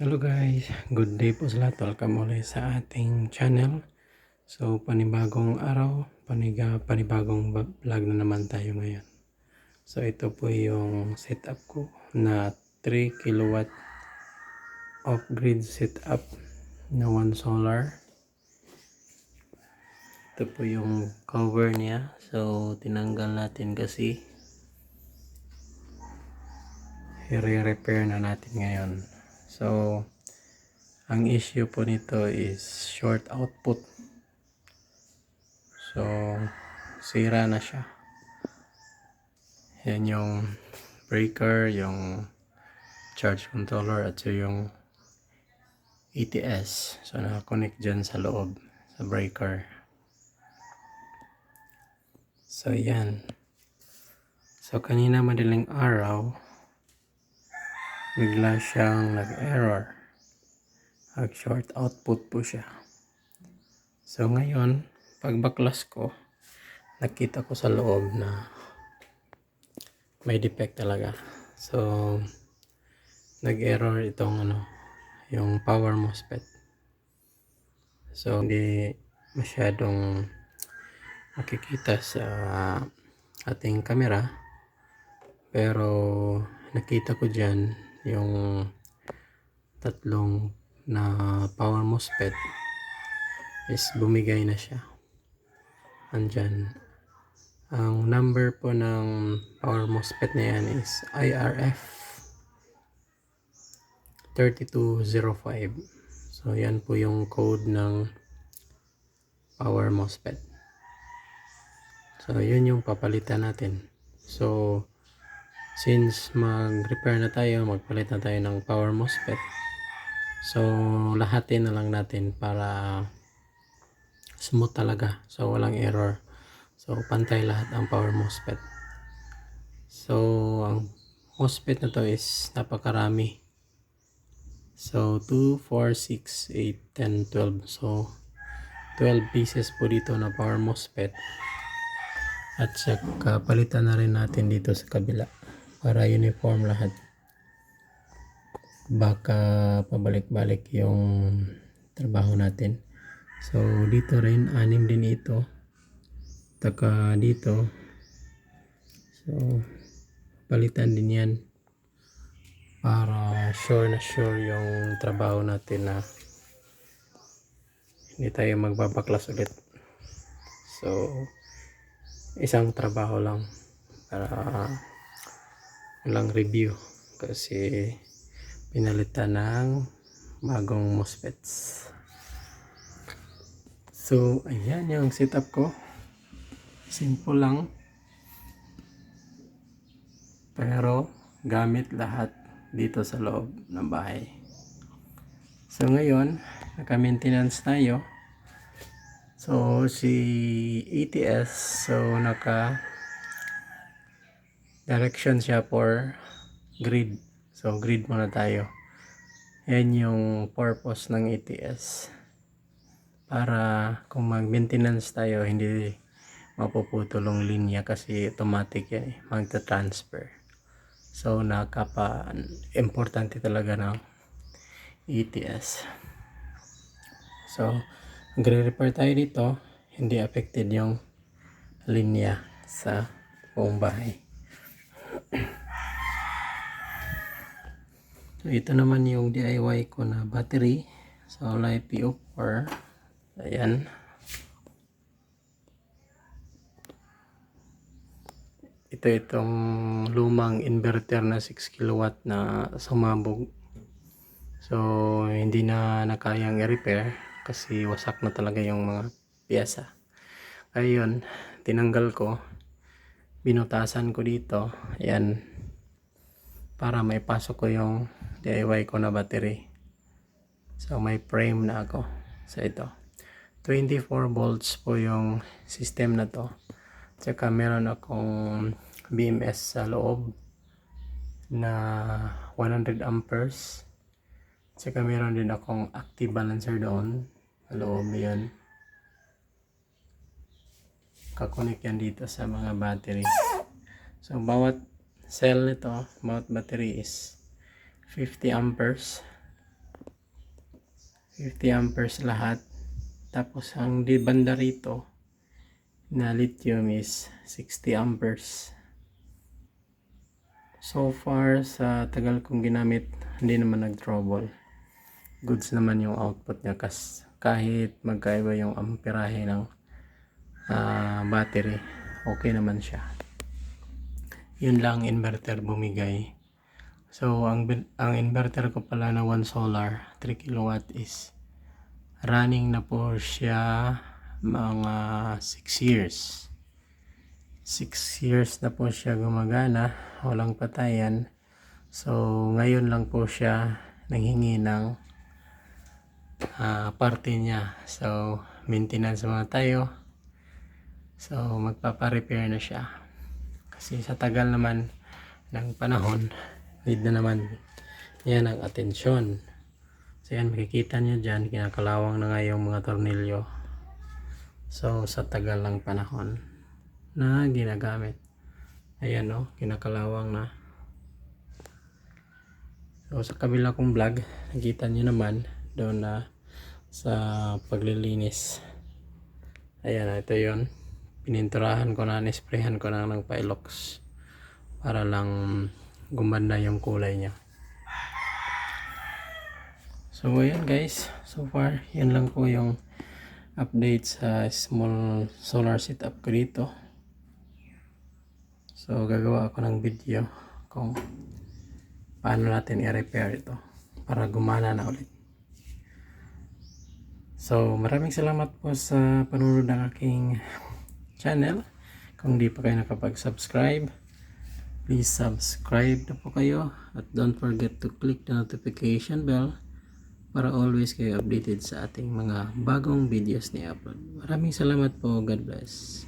Hello guys, good day po sa lahat. Welcome ulit sa ating channel. So panibagong araw, panibagong vlog na naman tayo ngayon. So ito po yung setup ko na 3 kilowatt off-grid setup na 1 solar. Ito po yung cover niya. So tinanggal natin kasi i-repair na natin ngayon. So ang issue po nito is short output. So sira na siya. Yan yung breaker, yung charge controller at yung ETS. So nakakonect dyan sa loob sa breaker. So yan. So kanina madaling araw bigla siyang nag-error. Short output po siya. So ngayon pagbaklas ko nakita ko sa loob na may defect talaga. So nag-error itong yung power MOSFET. So hindi masyadong makikita sa ating camera, pero nakita ko dyan yung tatlong na power MOSFET is bumigay na siya. Andyan. Ang number po ng power MOSFET na yan is IRF 3205. So yan po yung code ng power MOSFET. So yun yung papalitan natin. So since mag-repair na tayo, magpalit na tayo ng power MOSFET. So lahatin na lang natin para smooth talaga. So walang error. So pantay lahat ang power MOSFET. So ang MOSFET na to is napakarami. So 2, 4, 6, 8, 10, 12. So 12 pieces po dito na power MOSFET. At saka palitan na rin natin dito sa kabila para uniform lahat. Baka pabalik-balik yung trabaho natin. So dito rin 6 din ito. Taka dito. So palitan din yan para sure na sure yung trabaho natin na hindi tayo magbabaklas ulit. So isang trabaho lang para walang review kasi pinalitan ng bagong MOSFETs. So ayan yung setup ko. Simple lang, pero gamit lahat dito sa loob ng bahay. So ngayon naka-maintenance tayo. So si ETS, so naka direction siya for grid. So grid muna tayo. Yan yung purpose ng ETS, para kung mag-maintenance tayo hindi mapuputol ang linya kasi automatic yan magta-transfer. So importante talaga ng ETS. So magre-repair tayo dito, hindi affected yung linya sa buong bahay. So ito naman yung DIY ko na battery. So LiPo4. Ayan. Itong lumang inverter na 6 kilowatt na sumabog. So hindi na nakayang i-repair kasi wasak na talaga yung mga piyesa. Ayun, tinanggal ko. Binutasan ko dito. Ayan. Para maipasok ko yung DIY ko na battery. So may frame na ako sa ito. 24 volts po yung system na to. Tsaka meron akong BMS sa loob na 100 amperes. Tsaka meron din akong active balancer doon sa loob. Yan. Kakonek yan dito sa mga battery. So bawat cell nito, bawat battery is 50 amperes. 50 amperes lahat. Tapos ang di banda rito na lithium is 60 amperes. So far sa tagal kong ginamit, hindi naman nag-trouble. Goods naman yung output niya kahit magkaiba yung amperahe ng battery, okay naman siya. Yun lang inverter bumigay. So ang inverter ko pala na 1 solar 3 kilowatt is running na po siya mga 6 years. 6 years na po siya gumagana, walang patayan. So ngayon lang po siya nanghingi ng parte niya. So maintenance muna tayo. So magpapa-repair na siya. Kasi sa tagal naman ng panahon, need na naman yan ang atensyon. So yan, makikita nyo dyan, kinakalawang na nga yung mga tornilyo. So sa tagal ng panahon na ginagamit, ayan o, kinakalawang na. So sa kabila kong vlog, nakita nyo naman doon na sa paglilinis. Ayan, ito yon, pininturahan ko na, nisprayhan ko na ng Pilox para lang gumanda yung kulay niya. So ayan guys, so far yan lang po yung update sa small solar setup ko dito. So gagawa ako ng video kung paano natin i-repair ito para gumana na ulit. So maraming salamat po sa panunod ng aking channel. Kung di pa kayo nakapag-subscribe, please subscribe na po kayo at don't forget to click the notification bell para always kayo updated sa ating mga bagong videos ni upload. Maraming salamat po. God bless.